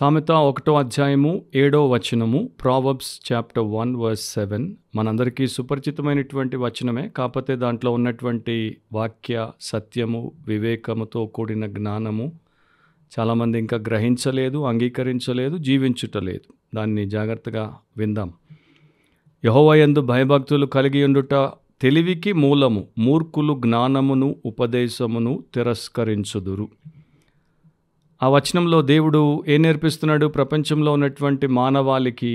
సామెత 1వ అధ్యాయము 7వ వచనము, ప్రావర్బ్స్ చాప్టర్ 1 వర్స్ 7. మనందరికీ సుపరిచితమైనటువంటి వచనమే, కాకపోతే దాంట్లో ఉన్నటువంటి వాక్య సత్యము, వివేకముతో కూడిన జ్ఞానము చాలామంది ఇంకా గ్రహించలేదు, అంగీకరించలేదు, జీవించుటలేదు. దాన్ని జాగ్రత్తగా విందాం. యెహోవా యందు భయభక్తులు కలిగి ఉండుట తెలివికి మూలము, మూర్ఖులు జ్ఞానమును ఉపదేశమును తిరస్కరించుదురు. ఆ వచనంలో దేవుడు ఏం నేర్పిస్తున్నాడు? ప్రపంచంలో ఉన్నటువంటి మానవాళికి,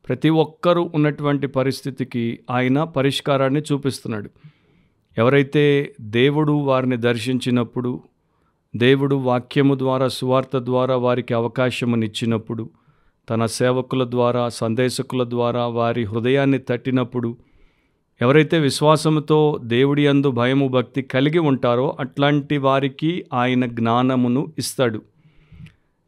ప్రతి ఒక్కరూ ఉన్నటువంటి పరిస్థితికి ఆయన పరిష్కారాన్ని చూపిస్తున్నాడు. ఎవరైతే దేవుడు వారిని దర్శించినప్పుడు, దేవుడు వాక్యము ద్వారా, సువార్త ద్వారా వారికి అవకాశమునిచ్చినప్పుడు, తన సేవకుల ద్వారా, సందేశకుల ద్వారా వారి హృదయాన్ని తట్టినప్పుడు, ఎవరైతే విశ్వాసముతో దేవుడి యందు భయము భక్తి కలిగి ఉంటారో అట్లాంటి వారికి ఆయన జ్ఞానమును ఇస్తాడు.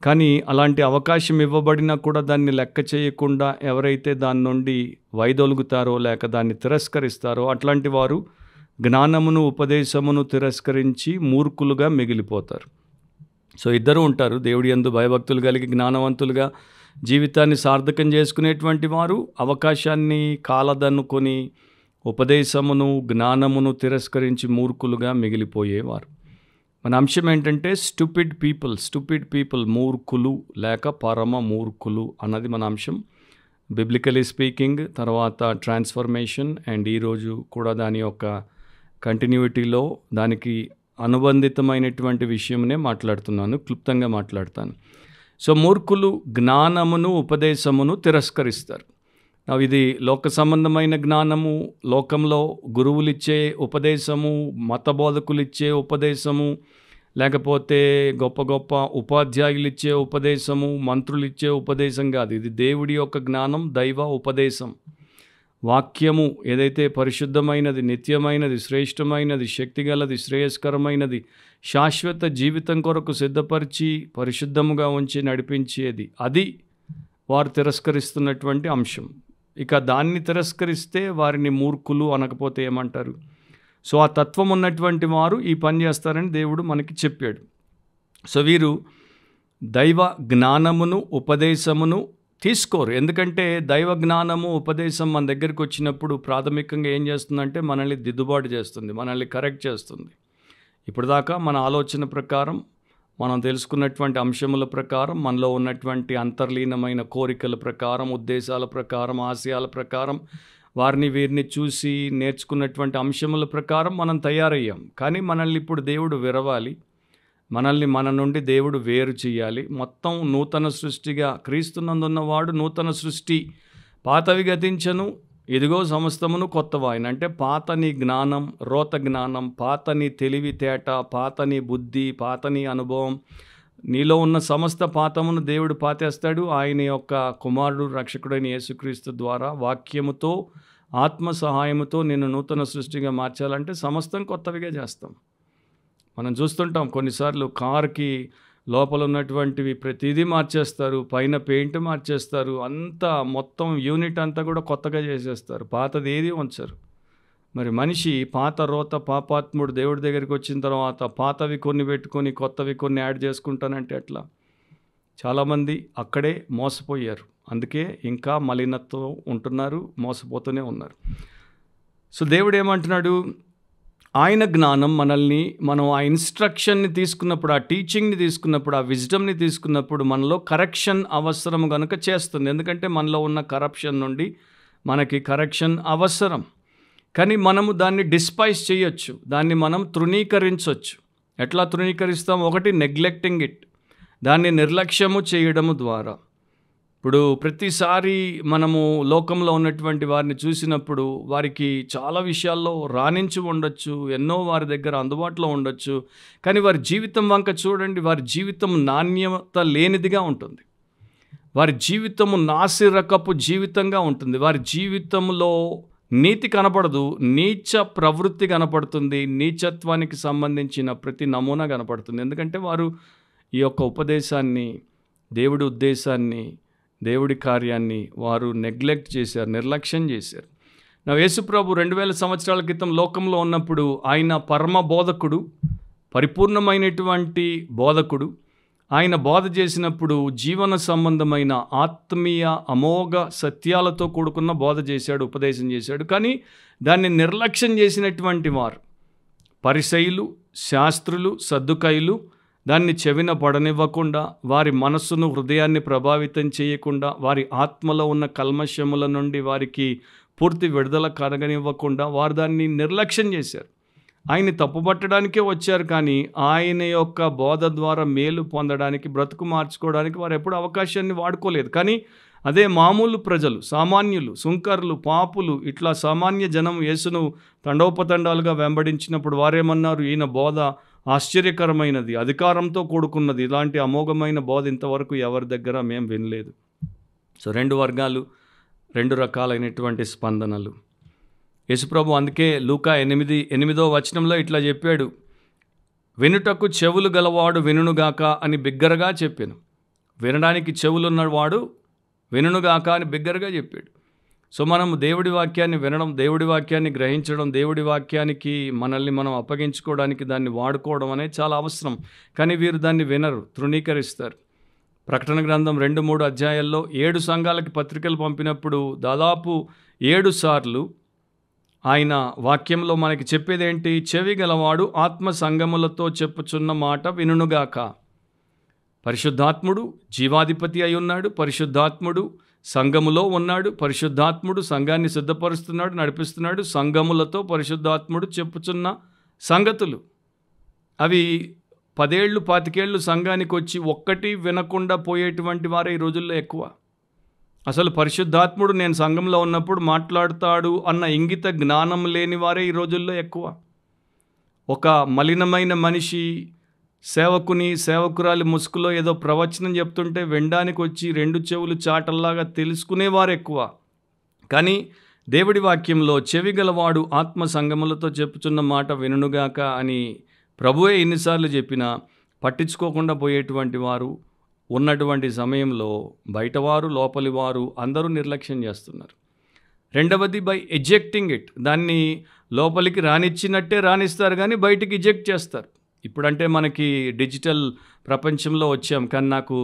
కానీ అలాంటి అవకాశం ఇవ్వబడినా కూడా దాన్ని లెక్క చేయకుండా ఎవరైతే దాని నుండి వైదొలుగుతారో లేక దాన్ని తిరస్కరిస్తారో అట్లాంటి వారు జ్ఞానమును ఉపదేశమును తిరస్కరించి మూర్ఖులుగా మిగిలిపోతారు. సో ఇద్దరు ఉంటారు. దేవుడి యందు భయభక్తులు కలిగి జ్ఞానవంతులుగా జీవితాన్ని సార్థకం చేసుకునేటువంటి వారు, అవకాశాన్ని కాలదనుకొని ఉపదేశమును జ్ఞానమును తిరస్కరించి మూర్ఖులుగా మిగిలిపోయేవారు. మన అంశం ఏంటంటే స్టూపిడ్ పీపుల్, మూర్ఖులు లేక పరమ మూర్ఖులు అన్నది మన అంశం. బిబ్లికలీ స్పీకింగ్, తర్వాత ట్రాన్స్ఫర్మేషన్, అండ్ ఈరోజు కూడా దాని యొక్క కంటిన్యూటీలో దానికి అనుబంధితమైనటువంటి విషయంనే మాట్లాడుతున్నాను, క్లుప్తంగా మాట్లాడతాను. సో మూర్ఖులు జ్ఞానమును ఉపదేశమును తిరస్కరిస్తారు. ఇది లోక సంబంధమైన జ్ఞానము, లోకంలో గురువులిచ్చే ఉపదేశము, మత బోధకులిచ్చే ఉపదేశము, లేకపోతే గొప్ప గొప్ప ఉపాధ్యాయులు ఇచ్చే ఉపదేశము, మంత్రులు ఇచ్చే ఉపదేశం కాదు. ఇది దేవుడి యొక్క జ్ఞానం, దైవ ఉపదేశం. వాక్యము ఏదైతే పరిశుద్ధమైనది, నిత్యమైనది, శ్రేష్టమైనది, శక్తిగలది, శ్రేయస్కరమైనది, శాశ్వత జీవితం కొరకు సిద్ధపరిచి పరిశుద్ధముగా ఉంచి నడిపించేది, అది వారు తిరస్కరిస్తున్నటువంటి అంశం. ఇక దాన్ని తిరస్కరిస్తే వారిని మూర్ఖులు అనకపోతే ఏమంటారు? సో ఆ తత్వం ఉన్నటువంటి వారు ఈ పని చేస్తారని దేవుడు మనకి చెప్పాడు. సో వీరు దైవ జ్ఞానమును ఉపదేశమును తీసుకోరు. ఎందుకంటే దైవ జ్ఞానము ఉపదేశం మన దగ్గరికి వచ్చినప్పుడు ప్రాథమికంగా ఏం చేస్తుందంటే మనల్ని దిద్దుబాటు చేస్తుంది, మనల్ని కరెక్ట్ చేస్తుంది. ఇప్పుడు దాకా మన ఆలోచన ప్రకారం, మనం తెలుసుకున్నటువంటి అంశముల ప్రకారం, మనలో ఉన్నటువంటి అంతర్లీనమైన కోరికల ప్రకారం, ఉద్దేశాల ప్రకారం, ఆశయాల ప్రకారం, వారిని వీరిని చూసి నేర్చుకున్నటువంటి అంశముల ప్రకారం మనం తయారయ్యాం. కానీ మనల్ని ఇప్పుడు దేవుడు విరవాలి, మనల్ని మన నుండి దేవుడు వేరు చేయాలి. మొత్తం నూతన సృష్టిగా, క్రీస్తునందున్నవాడు నూతన సృష్టి, పాతవి గతించను, ఇదిగో సమస్తమును కొత్తవాయన. అంటే పాత నీ జ్ఞానం, రోత జ్ఞానం, పాత నీ తెలివితేట, పాత నీ బుద్ధి, పాత నీ అనుభవం, నీలో ఉన్న సమస్త పాతమును దేవుడు పాతేస్తాడు. ఆయన యొక్క కుమారుడు రక్షకుడైన యేసుక్రీస్తు ద్వారా వాక్యముతో, ఆత్మ సహాయముతో నిన్ను నూతన సృష్టిగా మార్చాలంటే సమస్తం కొత్తవిగా చేస్తాం. మనం చూస్తుంటాం కొన్నిసార్లు కార్కి లోపల ఉన్నటువంటివి ప్రతిదీ మార్చేస్తారు, పైన పెయింట్ మార్చేస్తారు, అంతా మొత్తం యూనిట్ అంతా కూడా కొత్తగా చేసేస్తారు, పాతది ఏది ఉంచరు. మరి మనిషి పాత రోత పాపాత్ముడు దేవుడి దగ్గరికి వచ్చిన తర్వాత పాతవి కొన్ని పెట్టుకొని కొత్తవి కొన్ని యాడ్ చేసుకుంటానంటే ఎట్లా? చాలామంది అక్కడే మోసపోయారు. అందుకే ఇంకా మలినత్వం ఉంటున్నారు, మోసపోతూనే ఉన్నారు. సో దేవుడు ఏమంటున్నాడు? ఆయన జ్ఞానం మనల్ని, మనం ఆ ఇన్స్ట్రక్షన్ని తీసుకున్నప్పుడు, ఆ టీచింగ్ని తీసుకున్నప్పుడు, ఆ విజ్డమ్ని తీసుకున్నప్పుడు మనలో కరెక్షన్ అవసరం కనుక చేస్తుంది. ఎందుకంటే మనలో ఉన్న కరప్షన్ నుండి మనకి కరెక్షన్ అవసరం. కానీ మనము దాన్ని డిస్పైజ్ చేయొచ్చు, దాన్ని మనం తృణీకరించవచ్చు. ఎట్లా తృణీకరిస్తాం? ఒకటి, నెగ్లెక్టింగ్ ఇట్, దాన్ని నిర్లక్ష్యము చేయడము ద్వారా. ఇప్పుడు ప్రతిసారి మనము లోకంలో ఉన్నటువంటి వారిని చూసినప్పుడు వారికి చాలా విషయాల్లో రాణించి ఉండొచ్చు, ఎన్నో వారి దగ్గర అందుబాటులో ఉండొచ్చు. కానీ వారి జీవితం వంక చూడండి, వారి జీవితం నాణ్యత లేనిదిగా ఉంటుంది. వారి జీవితము నాసిరకపు జీవితంగా ఉంటుంది. వారి జీవితంలో నీతి కనపడదు, నీచ ప్రవృత్తి కనపడుతుంది, నీచత్వానికి సంబంధించిన ప్రతి నమూనా కనపడుతుంది. ఎందుకంటే వారు ఈ యొక్క ఉపదేశాన్ని, దేవుడి ఉద్దేశాన్ని, దేవుడి కార్యాన్ని వారు నెగ్లెక్ట్ చేశారు, నిర్లక్ష్యం చేశారు. యేసుప్రభు 2000 సంవత్సరాల క్రితం లోకంలో ఉన్నప్పుడు ఆయన పరమ బోధకుడు, పరిపూర్ణమైనటువంటి బోధకుడు. ఆయన బోధ చేసినప్పుడు జీవన సంబంధమైన ఆత్మీయ అమోఘ సత్యాలతో కూడుకున్న బోధ చేశాడు, ఉపదేశం చేశాడు. కానీ దాన్ని నిర్లక్ష్యం చేసినటువంటి వారు పరిసయ్యులు, శాస్త్రులు, సద్దుకయ్యులు దాన్ని చెవిన పడనివ్వకుండా, వారి మనస్సును హృదయాన్ని ప్రభావితం చేయకుండా, వారి ఆత్మలో ఉన్న కల్మషముల నుండి వారికి పూర్తి విడుదల కలగనివ్వకుండా వారు దాన్ని నిర్లక్ష్యం చేశారు. ఆయన్ని తప్పుపట్టడానికే వచ్చారు, కానీ ఆయన యొక్క బోధ ద్వారా మేలు పొందడానికి, బ్రతుకు మార్చుకోవడానికి వారు ఎప్పుడు అవకాశాన్ని వాడుకోలేదు. కానీ అదే మామూలు ప్రజలు, సామాన్యులు, సుంకర్లు, పాపులు, ఇట్లా సామాన్య జనం యేసును తండోపతండాలుగా వెంబడించినప్పుడు వారేమన్నారు, ఈయన బోధ ఆశ్చర్యకరమైనది, అధికారంతో కూడుకున్నది, ఇలాంటి అమోఘమైన బోధ ఇంతవరకు ఎవరి దగ్గర మేము వినలేదు. సో 2 వర్గాలు, 2 రకాలైనటువంటి స్పందనలు. యేసుప్రభు అందుకే లూకా 8వ వచనంలో ఇట్లా చెప్పాడు, వినుటకు చెవులు గలవాడు వినుగాక అని బిగ్గరగా చెప్పాను. వినడానికి చెవులున్నవాడు వినుగాక అని బిగ్గరగా చెప్పాడు. సో మనం దేవుడి వాక్యాన్ని వినడం, దేవుడి వాక్యాన్ని గ్రహించడం, దేవుడి వాక్యానికి మనల్ని మనం అప్పగించుకోవడానికి దాన్ని వాడుకోవడం అనేది చాలా అవసరం. కానీ వీరు దాన్ని వినరు, తృణీకరిస్తారు. ప్రకటన గ్రంథం 2-3 అధ్యాయాల్లో 7 సంఘాలకి పత్రికలు పంపినప్పుడు దాదాపు 7 సార్లు ఆయన వాక్యంలో మనకి చెప్పేదేంటి, చెవి గలవాడు ఆత్మ సంగములతో చెప్పుచున్న మాట వినుగాక. పరిశుద్ధాత్ముడు జీవాధిపతి అయి ఉన్నాడు, పరిశుద్ధాత్ముడు సంఘములో ఉన్నాడు, పరిశుద్ధాత్ముడు సంఘాన్ని సిద్ధపరుస్తున్నాడు, నడిపిస్తున్నాడు. సంఘములతో పరిశుద్ధాత్ముడు చెప్పుచున్న సంగతులు అవి 10 ఏళ్ళు 25 ఏళ్ళు సంఘానికి వచ్చి ఒక్కటి వినకుండా పోయేటువంటి వారే ఈ రోజుల్లో ఎక్కువ. అసలు పరిశుద్ధాత్ముడు నేను సంఘంలో ఉన్నప్పుడు మాట్లాడతాడు అన్న ఇంగిత జ్ఞానం లేని వారే ఈ రోజుల్లో ఎక్కువ. ఒక మలినమైన మనిషి సేవకురాలి ముసుగులో ఏదో ప్రవచనం చెప్తుంటే వినడానికి వచ్చి 2 చెవులు చాటల్లాగా తెలుసుకునేవారు ఎక్కువ. కానీ దేవుడి వాక్యంలో చెవి గలవాడు ఆత్మ సంగములతో చెప్పుచున్న మాట వినుగాక అని ప్రభువే ఎన్నిసార్లు చెప్పినా పట్టించుకోకుండా పోయేటువంటి వారు ఉన్నటువంటి సమయంలో బయటవారు, లోపలి వారు అందరూ నిర్లక్ష్యం చేస్తున్నారు. రెండవది బై ఎజెక్టింగ్ ఇట్, దాన్ని లోపలికి రానిచ్చినట్టే రానిస్తారు కానీ బయటికి ఎజెక్ట్ చేస్తారు. ఇప్పుడంటే మనకి డిజిటల్ ప్రపంచంలో వచ్చాం, కానీ నాకు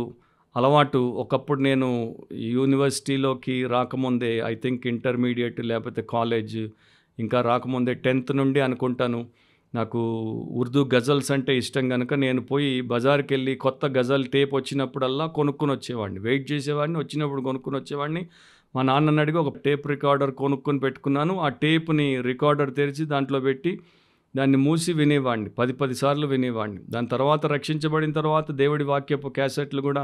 అలవాటు, ఒకప్పుడు నేను యూనివర్సిటీలోకి రాకముందే, ఐ థింక్ ఇంటర్మీడియట్ లేకపోతే కాలేజ్ ఇంకా రాకముందే 10th నుండి అనుకుంటాను, నాకు ఉర్దూ గజల్స్ అంటే ఇష్టం కనుక నేను పోయి బజార్కి వెళ్ళి కొత్త గజల్ టేప్ వచ్చినప్పుడల్లా కొనుక్కొని వచ్చేవాడిని, వెయిట్ చేసేవాడిని, వచ్చినప్పుడు కొనుక్కొని వచ్చేవాడిని. మా నాన్నని అడిగి ఒక టేప్ రికార్డర్ కొనుక్కొని పెట్టుకున్నాను. ఆ టేప్ని రికార్డర్ తెరిచి దాంట్లో పెట్టి దాన్ని మూసి వినేవాడిని, 10 సార్లు వినేవాడిని. దాని తర్వాత రక్షించబడిన తర్వాత దేవుడి వాక్యపు క్యాసెట్లు కూడా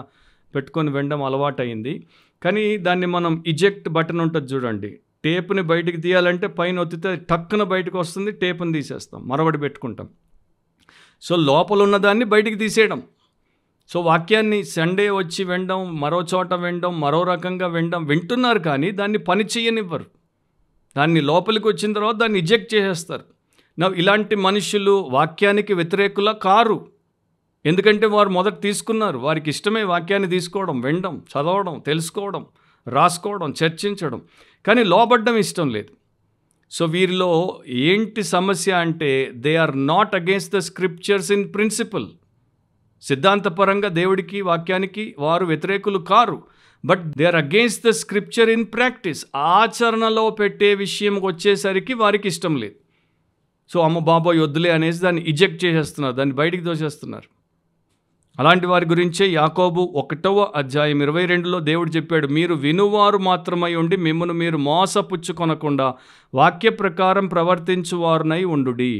పెట్టుకొని వినడం అలవాటైంది. కానీ దాన్ని మనం ఇజెక్ట్ బటన్ ఉంటుంది చూడండి, టేప్ని బయటికి తీయాలంటే పైన ఒత్తితే టక్కున బయటకు వస్తుంది, టేప్ని తీసేస్తాం, మరొకటి పెట్టుకుంటాం. సో లోపల ఉన్నదాన్ని బయటికి తీసేయడం. సో వాక్యాన్ని సండే వచ్చి వినడం, మరో చోట వినడం, మరో రకంగా వినడం, వింటున్నారు కానీ దాన్ని పని చేయనివ్వరు. దాన్ని లోపలికి వచ్చిన తర్వాత దాన్ని ఇజెక్ట్ చేసేస్తారు. ఇలాంటి మనుషులు వాక్యానికి వ్యతిరేకుల కారు, ఎందుకంటే వారు మొదట తీసుకున్నారు, వారికి ఇష్టమే వాక్యాన్ని తీసుకోవడం, వినడం, చదవడం, తెలుసుకోవడం, రాసుకోవడం, చర్చించడం, కానీ లోబడ్డం ఇష్టం లేదు. సో వీరిలో ఏంటి సమస్య అంటే they are not against the scriptures in principle. సిద్ధాంతపరంగా దేవుడికి వాక్యానికి వారు వ్యతిరేకులు కారు, but they are against the scripture in practice. ఆచరణలో పెట్టే విషయం వచ్చేసరికి వారికి ఇష్టం లేదు. సో అమ్మ బాబోయ్ వద్దులే అనేసి దాన్ని ఇజెక్ట్ చేసేస్తున్నారు, దాన్ని బయటికి దోసేస్తున్నారు. అలాంటి వారి గురించే యాకోబు 1వ అధ్యాయం 22లో దేవుడు చెప్పాడు, మీరు వినువారు మాత్రమై ఉండి మిమ్మల్ని మీరు మోసపుచ్చుకొనకుండా వాక్య ప్రకారం ప్రవర్తించువారునై ఉండుడి.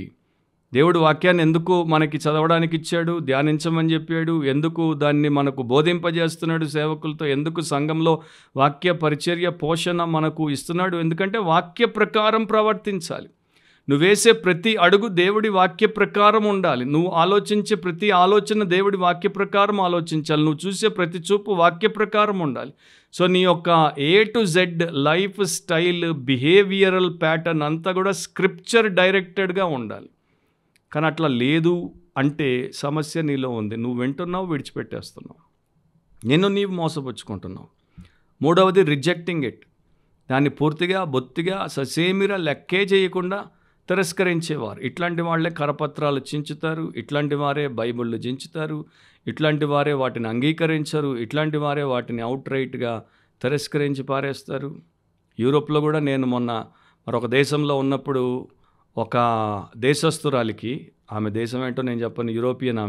దేవుడు వాక్యాన్ని ఎందుకు మనకి చదవడానికి ఇచ్చాడు, ధ్యానించమని చెప్పాడు, ఎందుకు దాన్ని మనకు బోధింపజేస్తున్నాడు సేవకులతో, ఎందుకు సంఘంలో వాక్య పరిచర్య పోషణ మనకు ఇస్తున్నాడు, ఎందుకంటే వాక్య ప్రకారం ప్రవర్తించాలి. నువ్వు వేసే ప్రతి అడుగు దేవుడి వాక్య ప్రకారం ఉండాలి. నువ్వు ఆలోచించే ప్రతి ఆలోచన దేవుడి వాక్య ప్రకారం ఆలోచించాలి. నువ్వు చూసే ప్రతి చూపు వాక్య ప్రకారం ఉండాలి. సో నీ యొక్క A to Z life style, behavioural pattern అంతా కూడా స్క్రిప్చర్ డైరెక్టెడ్గా ఉండాలి. కానీ అట్లా లేదు అంటే సమస్య నీలో ఉంది. నువ్వు వింటున్నావు, విడిచిపెట్టేస్తున్నావు, నిన్ను నీవు మోసపుచ్చుకుంటున్నావు. మూడవది రిజెక్టింగ్ ఇట్, దాన్ని పూర్తిగా బొత్తిగా ససేమిరా లెక్కే చేయకుండా తిరస్కరించేవారు. ఇట్లాంటి వాళ్ళే కరపత్రాలు చించుతారు, ఇట్లాంటి వారే బైబిళ్ళు చించుతారు, ఇట్లాంటి వారే వాటిని అంగీకరించరు, ఇట్లాంటి వారే వాటిని అవుట్ రైట్గా తిరస్కరించి పారేస్తారు. యూరోప్లో కూడా నేను మొన్న మరొక దేశంలో ఉన్నప్పుడు ఒక దేశస్తురాలికి, ఆమె దేశం ఏంటో నేను చెప్పను, యూరోపియన్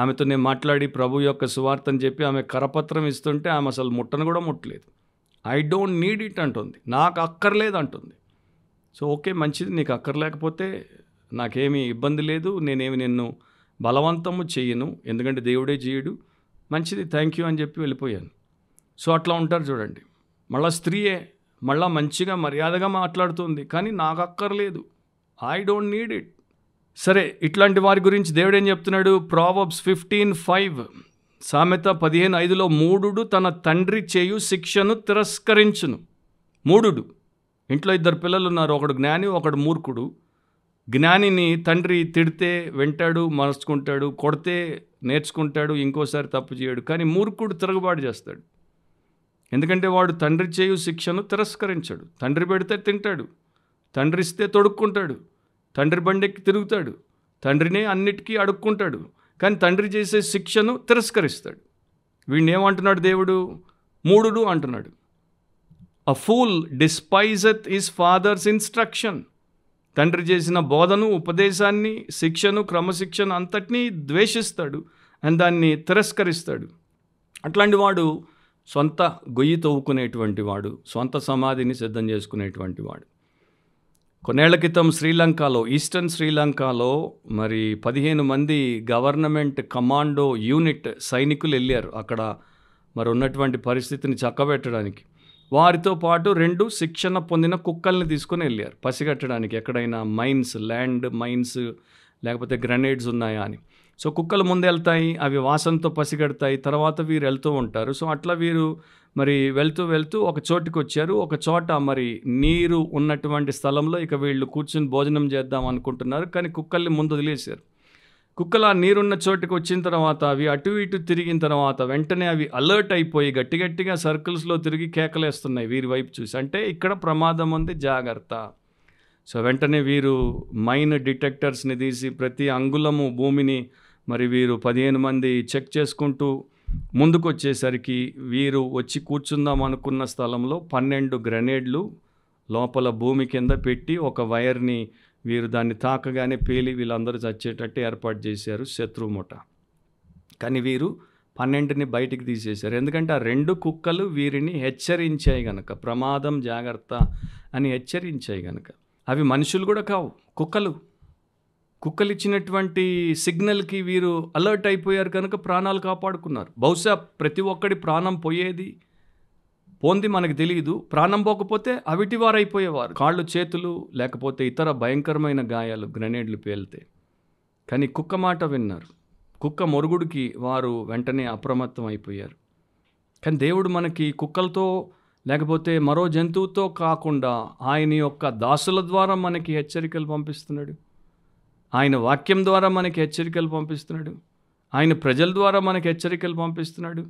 ఆమెతో నేను మాట్లాడి ప్రభు యొక్క సువార్తని చెప్పి ఆమె కరపత్రం ఇస్తుంటే ఆమె అసలు ముట్టను కూడా ముట్టలేదు. ఐ డోంట్ నీడ్ ఇట్ అంటుంది, నాకు అక్కర్లేదు అంటుంది. సో ఓకే, మంచిది, నీకు అక్కర్లేకపోతే నాకేమీ ఇబ్బంది లేదు, నేనేమి నిన్ను బలవంతము చెయ్యను, ఎందుకంటే దేవుడే చేయడు, మంచిది, థ్యాంక్ యూ అని చెప్పి వెళ్ళిపోయాను. సో అట్లా ఉంటారు చూడండి. మళ్ళీ స్త్రీయే మళ్ళీ మంచిగా మర్యాదగా మాట్లాడుతుంది, కానీ నాకు అక్కర్లేదు, ఐ డోంట్ నీడ్ ఇట్. సరే, ఇట్లాంటి వారి గురించి దేవుడు ఏం చెప్తున్నాడు? ప్రావర్బ్స్ 15:5, సామెత 15:5లో మూఢుడు తన తండ్రి చేయు శిక్షను తిరస్కరించును. మూఢుడు, ఇంట్లో ఇద్దరు పిల్లలు ఉన్నారు, ఒకడు జ్ఞాని ఒకడు మూర్ఖుడు. జ్ఞానిని తండ్రి తిడితే వింటాడు, మార్చుకుంటాడు, కొడితే నేర్చుకుంటాడు, ఇంకోసారి తప్పు చేయడు. కానీ మూర్ఖుడు తిరుగుబాటు చేస్తాడు, ఎందుకంటే వాడు తండ్రి చేయు శిక్షను తిరస్కరించాడు. తండ్రి పెడితే తింటాడు, తండ్రి ఇస్తే తొడుక్కుంటాడు, తండ్రి బండెక్కి తిరుగుతాడు, తండ్రినే అన్నిటికీ అడుక్కుంటాడు, కానీ తండ్రి చేసే శిక్షను తిరస్కరిస్తాడు. వీడిని ఏమంటున్నాడు దేవుడు? మూఢుడు అంటున్నాడు. A fool despiseth his father's instruction. తండ్రి చేసిన బోధను, ఉపదేశాన్ని, శిక్షను, క్రమశిక్షణ అంతటినీ ద్వేషిస్తాడు అండ్ దాన్ని తిరస్కరిస్తాడు. అట్లాంటి వాడు సొంత గొయ్యి తవ్వుకునేటువంటి వాడు, సొంత సమాధిని సిద్ధం చేసుకునేటువంటి వాడు. కొన్నేళ్ల క్రితం శ్రీలంకలో, ఈస్టర్న్ శ్రీలంకలో మరి 15 మంది గవర్నమెంట్ కమాండో యూనిట్ సైనికులు వెళ్ళారు అక్కడ మరి ఉన్నటువంటి పరిస్థితిని చక్కబెట్టడానికి. వారితో పాటు 2 శిక్షణ పొందిన కుక్కల్ని తీసుకొని వెళ్ళారు పసిగట్టడానికి, ఎక్కడైనా మైన్స్, ల్యాండ్ మైన్స్ లేకపోతే గ్రెనేడ్స్ ఉన్నాయా అని. సో కుక్కలు ముందు వెళ్తాయి, అవి వాసనతో పసిగడతాయి, తర్వాత వీరు వెళ్తూ ఉంటారు. సో అట్లా వీరు మరి వెళ్తూ వెళ్తూ ఒక చోటుకి వచ్చారు. ఒక చోట మరి నీరు ఉన్నటువంటి స్థలంలో ఇక వీళ్ళు కూర్చుని భోజనం చేద్దాం అనుకుంటున్నారు, కానీ కుక్కల్ని ముందు వదిలేశారు. కుక్కలు ఆ నీరున్న చోటుకి వచ్చిన తర్వాత అవి అటు ఇటు తిరిగిన తర్వాత వెంటనే అవి అలర్ట్ అయిపోయి గట్టిగా సర్కిల్స్లో తిరిగి కేకలేస్తున్నాయి వీరి వైపు చూసి, అంటే ఇక్కడ ప్రమాదం ఉంది, జాగ్రత్త. సో వెంటనే వీరు మైన్ డిటెక్టర్స్ని తీసి ప్రతి అంగుళము భూమిని మరి వీరు 15 మంది చెక్ చేసుకుంటూ ముందుకు వచ్చేసరికి వీరు వచ్చి కూర్చుందాం అనుకున్న స్థలంలో 12 గ్రెనేడ్లు లోపల భూమి కింద పెట్టి ఒక వైర్ని వీరు దాన్ని తాకగానే పేలి వీళ్ళందరూ చచ్చేటట్టు ఏర్పాటు చేశారు, శత్రువు ముఠ. కానీ వీరు 12ని బయటికి తీసేశారు, ఎందుకంటే ఆ 2 కుక్కలు వీరిని హెచ్చరించాయి గనక, ప్రమాదం జాగ్రత్త అని హెచ్చరించాయి గనక. అవి మనుషులు కూడా కావు, కుక్కలు ఇచ్చినటువంటి సిగ్నల్కి వీరు అలర్ట్ అయిపోయారు కనుక ప్రాణాలు కాపాడుకున్నారు. బహుశా ప్రతి ఒక్కడి ప్రాణం పోంది మనకు తెలియదు, ప్రాణం పోకపోతే అవిటివారు అయిపోయేవారు, కాళ్ళు చేతులు లేకపోతే ఇతర భయంకరమైన గాయాలు గ్రెనేడ్లు పేలితే. కానీ కుక్క మాట విన్నారు, కుక్క మొరుగుడికి వారు వెంటనే అప్రమత్తం అయిపోయారు. కానీ దేవుడు మనకి కుక్కలతో లేకపోతే మరో జంతువుతో కాకుండా ఆయన యొక్క దాసుల ద్వారా మనకి హెచ్చరికలు పంపిస్తున్నాడు, ఆయన వాక్యం ద్వారా మనకి హెచ్చరికలు పంపిస్తున్నాడు, ఆయన ప్రజల ద్వారా మనకి హెచ్చరికలు పంపిస్తున్నాడు,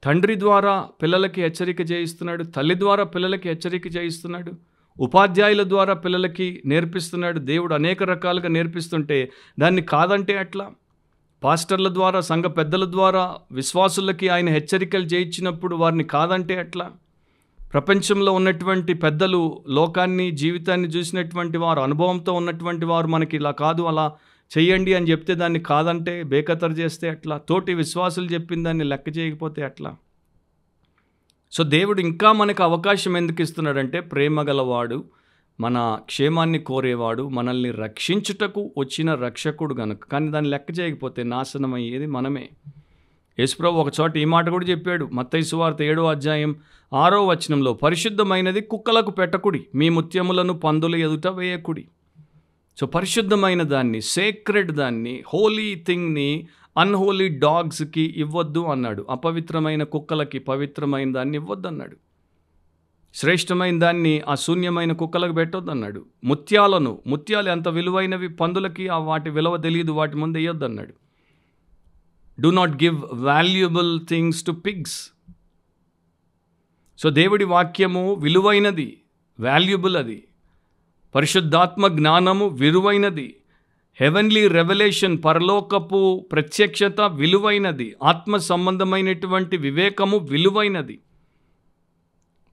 తండ్రి ద్వారా పిల్లలకి హెచ్చరిక చేయిస్తున్నాడు, తల్లి ద్వారా పిల్లలకి హెచ్చరిక చేయిస్తున్నాడు, ఉపాధ్యాయుల ద్వారా పిల్లలకి నేర్పిస్తున్నాడు. దేవుడు అనేక రకాలుగా నేర్పిస్తుంటే దాన్ని కాదంటే ఎట్లా? పాస్టర్ల ద్వారా, సంఘ పెద్దల ద్వారా విశ్వాసులకి ఆయన హెచ్చరికలు చేయించినప్పుడు వారిని కాదంటే ఎట్లా? ప్రపంచంలో ఉన్నటువంటి పెద్దలు, లోకాన్ని, జీవితాన్ని చూసినటువంటి వారు, అనుభవంతో ఉన్నటువంటి వారు మనకి ఇలా కాదు అలా చెయ్యండి అని చెప్తే దాన్ని కాదంటే, బేఖతరు చేస్తే ఎట్లా? తోటి విశ్వాసులు చెప్పిన దాన్ని లెక్క చేయకపోతే ఎట్లా? సో దేవుడు ఇంకా మనకు అవకాశం ఎందుకు ఇస్తున్నాడంటే, ప్రేమ గలవాడు, మన క్షేమాన్ని కోరేవాడు, మనల్ని రక్షించుటకు వచ్చిన రక్షకుడు గనుక. కానీ దాన్ని లెక్క చేయకపోతే నాశనం అయ్యేది మనమే. యేసుప్రభు ఒక చోట ఈ మాట కూడా చెప్పాడు, మత్తయి సువార్త 7వ అధ్యాయం 6వ వచనంలో, పరిశుద్ధమైనది కుక్కలకు పెట్టకుడి, మీ ముత్యములను పందుల ఎదుట వేయకుడి. సో పరిశుద్ధమైన దాన్ని, సేక్రెడ్ దాన్ని, హోలీ థింగ్ని అన్హోలీ డాగ్స్కి ఇవ్వద్దు అన్నాడు. అపవిత్రమైన కుక్కలకి పవిత్రమైన దాన్ని ఇవ్వద్దు అన్నాడు. శ్రేష్టమైన దాన్ని ఆ శూన్యమైన కుక్కలకు పెట్టొద్దు అన్నాడు. ముత్యాలు ఎంత విలువైనవి, పందులకి వాటి విలువ తెలియదు, వాటి ముందు వేయొద్దు అన్నాడు. Do not give valuable things to pigs. So దేవుడి వాక్యము విలువైనది, వాల్యుబుల్ అది. పరిశుద్ధాత్మ జ్ఞానము విలువైనది. హెవెన్లీ రెవల్యూషన్, పరలోకపు ప్రత్యక్షత విలువైనది. ఆత్మ సంబంధమైనటువంటి వివేకము విలువైనది.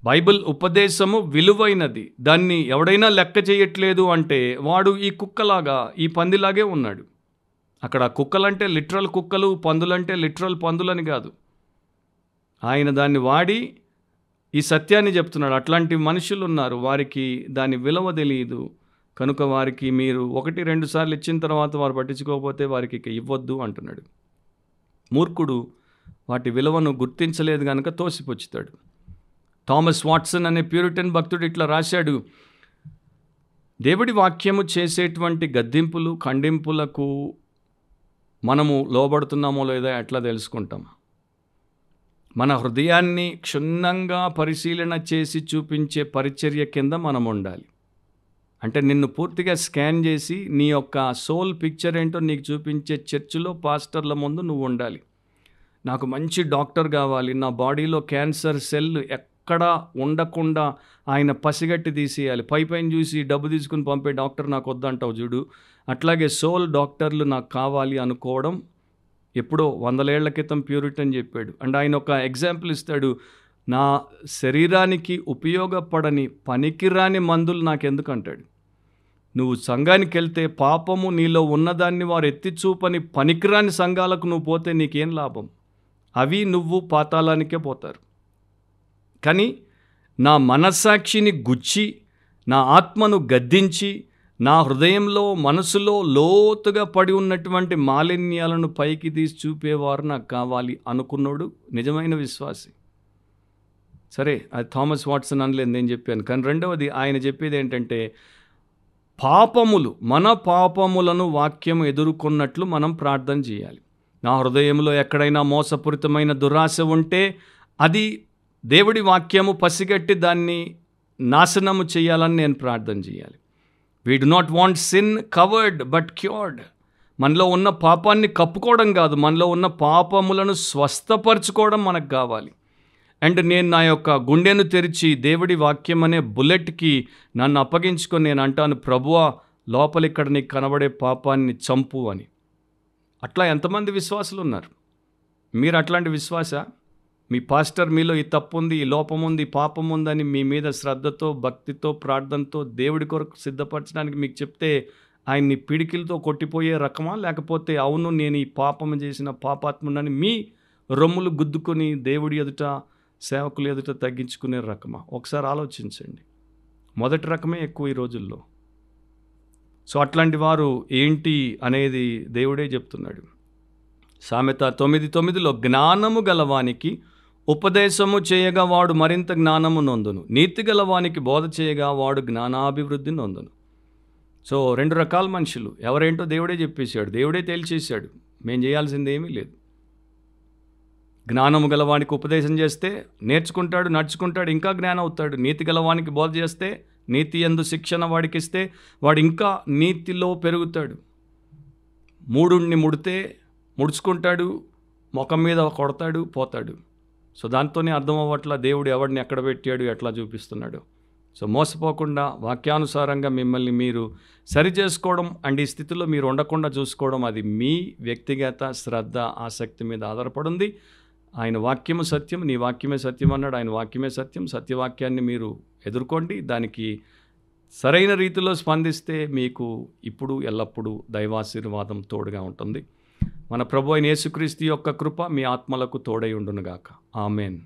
బైబిల్ ఉపదేశము విలువైనది. దాన్ని ఎవడైనా లెక్క చేయట్లేదు అంటే వాడు ఈ కుక్కలాగా, ఈ పందిలాగే ఉన్నాడు. అక్కడ కుక్కలంటే లిటరల్ కుక్కలు, పందులంటే లిటరల్ పందులని కాదు. ఆయన దాన్ని వాడి ఈ సత్యాన్ని చెప్తున్నాడు. అట్లాంటి మనుషులు ఉన్నారు, వారికి దాని విలువ తెలియదు. కనుక వారికి మీరు 1-2 సార్లు ఇచ్చిన తర్వాత వారు పట్టించుకోకపోతే వారికి ఇక ఇవ్వద్దు అంటున్నాడు. మూర్ఖుడు వాటి విలువను గుర్తించలేదు కనుక తోసిపుచ్చుతాడు. థామస్ వాట్సన్ అనే ప్యూరిటన్ భక్తుడు ఇట్లా రాశాడు: దేవుడి వాక్యము చేసేటువంటి గద్దింపులు, ఖండింపులకు మనము లోబడుతున్నామో లేదా ఎట్లా తెలుసుకుంటాం? మన హృదయాన్ని క్షుణ్ణంగా పరిశీలన చేసి చూపించే పరిచర్య కింద మనం ఉండాలి. అంటే నిన్ను పూర్తిగా స్కాన్ చేసి నీ యొక్క సోల్ పిక్చర్ ఏంటో నీకు చూపించే చర్చిలో పాస్టర్ల ముందు నువ్వు ఉండాలి. నాకు మంచి డాక్టర్ కావాలి, నా బాడీలో క్యాన్సర్ సెల్ ఎక్కడా ఉండకుండా ఆయన పసిగట్టి తీసేయాలి. పైపైన చూసి డబ్బు తీసుకుని పంపే డాక్టర్ నాకు వద్దంటావు చూడు, అట్లాగే సోల్ డాక్టర్లు నాకు కావాలి అనుకోవడం ఎప్పుడో 100 ఏళ్ల క్రితం ప్యూరిటన్ చెప్పాడు. అండ్ ఆయన ఒక ఎగ్జాంపుల్ ఇస్తాడు: నా శరీరానికి ఉపయోగపడని పనికిరాని మందులు నాకెందుకు అంటాడు. నువ్వు సంఘానికి వెళ్తే పాపము నీలో ఉన్నదాన్ని వారు ఎత్తి చూపని పనికిరాని సంఘాలకు నువ్వు పోతే నీకేం లాభం? అవి నువ్వు పాతాళానికే పోతారు. కానీ నా మనస్సాక్షిని గుచ్చి, నా ఆత్మను గద్దించి, నా హృదయంలో మనసులో లోతుగా పడి ఉన్నటువంటి మాలిన్యాలను పైకి తీసి చూపేవారు నాకు కావాలి అనుకున్నాడు నిజమైన విశ్వాసి. సరే, అది థామస్ వాట్సన్ అనలేదు, నేను చెప్పాను. కానీ రెండవది ఆయన చెప్పేది ఏంటంటే, పాపములు, మన పాపములను వాక్యం ఎదుర్కొన్నట్లు మనం ప్రార్థన చేయాలి. నా హృదయంలో ఎక్కడైనా మోసపూరితమైన దురాశ ఉంటే అది దేవుడి వాక్యము పసిగట్టి దాన్ని నాశనము చేయాలని నేను ప్రార్థన చేయాలి. We do not want sin covered but cured. మనలో ఉన్న పాపాన్ని కప్పుకోవడం కాదు, మనలో ఉన్న పాపములను స్వస్థపరచుకోవడం మనకు కావాలి. అండ్ నేను నా యొక్క గుండెను తెరిచి దేవుడి వాక్యం అనే బుల్లెట్కి నన్ను అప్పగించుకొని నేను అంటాను, ప్రభువా లోపల ఇక్కడ నీకు కనబడే పాపాన్ని చంపు అని. అట్లా ఎంతమంది విశ్వాసులు ఉన్నారు? మీరు అట్లాంటి విశ్వాస? మీ పాస్టర్ మీలో ఈ తప్పు ఉంది, ఈ లోపం ఉంది, ఈ పాపం ఉందని మీ మీద శ్రద్ధతో, భక్తితో, ప్రార్థనతో దేవుడి కొరకు సిద్ధపరచడానికి మీకు చెప్తే ఆయన్ని పిడికిలతో కొట్టిపోయే రకమా? లేకపోతే అవును నేను ఈ పాపం చేసిన పాపాత్ముడని మీ రొమ్ములు గుద్దుకొని దేవుడి ఎదుట, సేవకులు ఎదుట తగ్గించుకునే రకమా? ఒకసారి ఆలోచించండి. మొదటి రకమే ఎక్కువ ఈ రోజుల్లో. సో అట్లాంటి వారు ఏంటి అనేది దేవుడే చెప్తున్నాడు. సామెత 9:9లో జ్ఞానము గలవానికి ఉపదేశము చేయగా వాడు మరింత జ్ఞానము నొందును, నీతి గలవానికి బోధ చేయగా వాడు జ్ఞానాభివృద్ధి నొందును. సో 2 రకాల మనుషులు ఎవరేంటో దేవుడే చెప్పేశాడు, దేవుడే తేల్చేశాడు. మేము చేయాల్సింది ఏమీ లేదు. జ్ఞానము గలవానికి ఉపదేశం చేస్తే నేర్చుకుంటాడు, నడుచుకుంటాడు, ఇంకా జ్ఞానం అవుతాడు. నీతి గలవానికి బోధ చేస్తే, నీతి యందు శిక్షణ వాడికి ఇస్తే వాడు ఇంకా నీతిలో పెరుగుతాడు. మూడుని ముడితే ముడుచుకుంటాడు, ముఖం మీద కొడతాడు, పోతాడు. సో దాంతోనే అర్థం అవ్వట్లా దేవుడు ఎవడిని ఎక్కడ పెట్టాడు, ఎట్లా చూపిస్తున్నాడు. సో మోసపోకుండా వాక్యానుసారంగా మిమ్మల్ని మీరు సరి చేసుకోవడం అండ్ ఈ స్థితిలో మీరు ఉండకుండా చూసుకోవడం, అది మీ వ్యక్తిగత శ్రద్ధ, ఆసక్తి మీద ఆధారపడింది. ఆయన వాక్యము సత్యం, నీ వాక్యమే సత్యం అన్నాడు. ఆయన వాక్యమే సత్యం. సత్యవాక్యాన్ని మీరు ఎదుర్కోండి, దానికి సరైన రీతిలో స్పందిస్తే మీకు ఇప్పుడు ఎల్లప్పుడూ దైవాశీర్వాదం తోడుగా ఉంటుంది. మన ప్రభు అయిన యేసుక్రీస్తు యొక్క కృప మీ ఆత్మలకు తోడై ఉండునుగాక. ఆమేన్.